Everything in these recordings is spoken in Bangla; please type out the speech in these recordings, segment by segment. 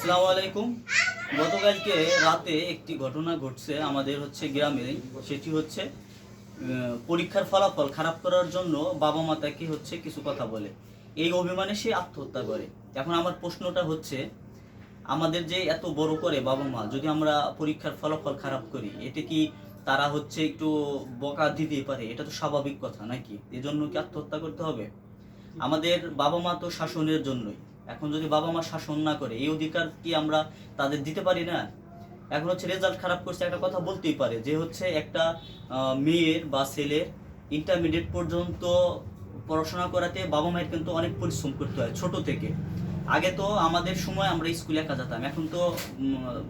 আসসালামু আলাইকুম। গতকালকে রাতে একটি ঘটনা ঘটছে আমাদের গ্রামে। সেটি পরীক্ষার ফলাফল খারাপ করার জন্য বাবা মা তাকে কিছু কথা বলে, এই অভিমানে সে আত্মহত্যা করে। এখন আমার প্রশ্নটা আমাদের যে এত বড় করে বাবা মা, যদি আমরা পরীক্ষার ফলাফল খারাপ করি, এটা কি তারা একটু বকা দিতেই পারে? এটা তো স্বাভাবিক কথা নাকি? এজন্য কি আত্মহত্যা করতে হবে? আমাদের বাবা মা তো শাসনের জন্যই। এখন যদি বাবা মা শাসন না করে, এই অধিকার কি আমরা তাদের দিতে পারি না? এখন রেজাল্ট খারাপ করছে, একটা কথা বলতেই পারে যে একটা মেয়ের বা ছেলের ইন্টারমিডিয়েট পর্যন্ত পড়াশোনা করাতে বাবা মায়ের কিন্তু অনেক পরিশ্রম করতে হয় ছোট থেকে। আগে তো আমাদের সময় আমরা স্কুলে একা যেতাম, এখন তো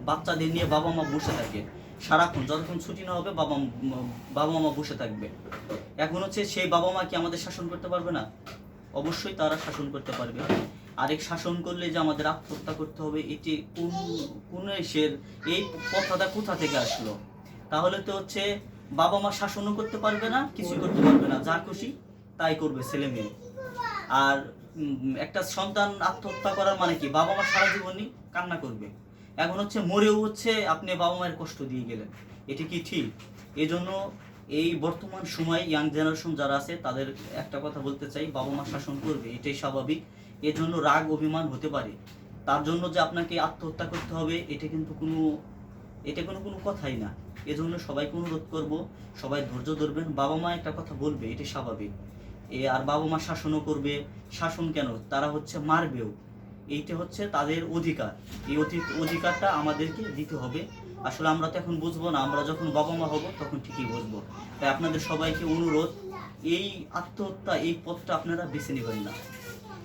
বাচ্চাদের নিয়ে বাবা মা বসে থাকে সারাক্ষণ, যতক্ষণ ছুটি না হবে বাবা মা বসে থাকবে। এখন সেই বাবা মা কি আমাদের শাসন করতে পারবে না? অবশ্যই তারা শাসন করতে পারবে। আরেক শাসন করলে যে আমাদের আত্মহত্যা করতে হবে, এটি কোন এই কথাটা কোথা থেকে আসলো? তাহলে তো বাবা মা শাসনও করতে পারবে না, কিছুই করতে পারবে না, যা খুশি তাই করবে ছেলে মেয়ে। আর একটা সন্তান আত্মহত্যা করার মানে কি? বাবা মা সারা জীবনই কান্না করবে। এখন মরেও আপনি বাবা মায়ের কষ্ট দিয়ে গেলেন, এটি কি ঠিক? এই জন্য এই বর্তমান সময় ইয়াং জেনারেশন যারা আছে তাদের একটা কথা বলতে চাই, বাবা মা শাসন করবে, এটাই স্বাভাবিক। এর জন্য রাগ অভিমান হতে পারে, তার জন্য যে আপনাকে আত্মহত্যা করতে হবে এটা কিন্তু কোনো কথাই না। এজন্য সবাইকে অনুরোধ করব, সবাই ধৈর্য ধরবেন, বাবা মা একটা কথা বলবে, এটাই স্বাভাবিক। আর বাবা মা শাসনও করবে। শাসন কেন, তারা মারবেও, এইটা তাদের অধিকার। এই অধিকারটা আমাদেরকে দিতে হবে। আসলে আমরা তো এখন বুঝবো না, আমরা যখন বাবা মা হব তখন ঠিকই বুঝবো। তাই আপনাদের সবাইকে অনুরোধ, এই আত্মহত্যা এই পথটা আপনারা বেছে নেবেন না।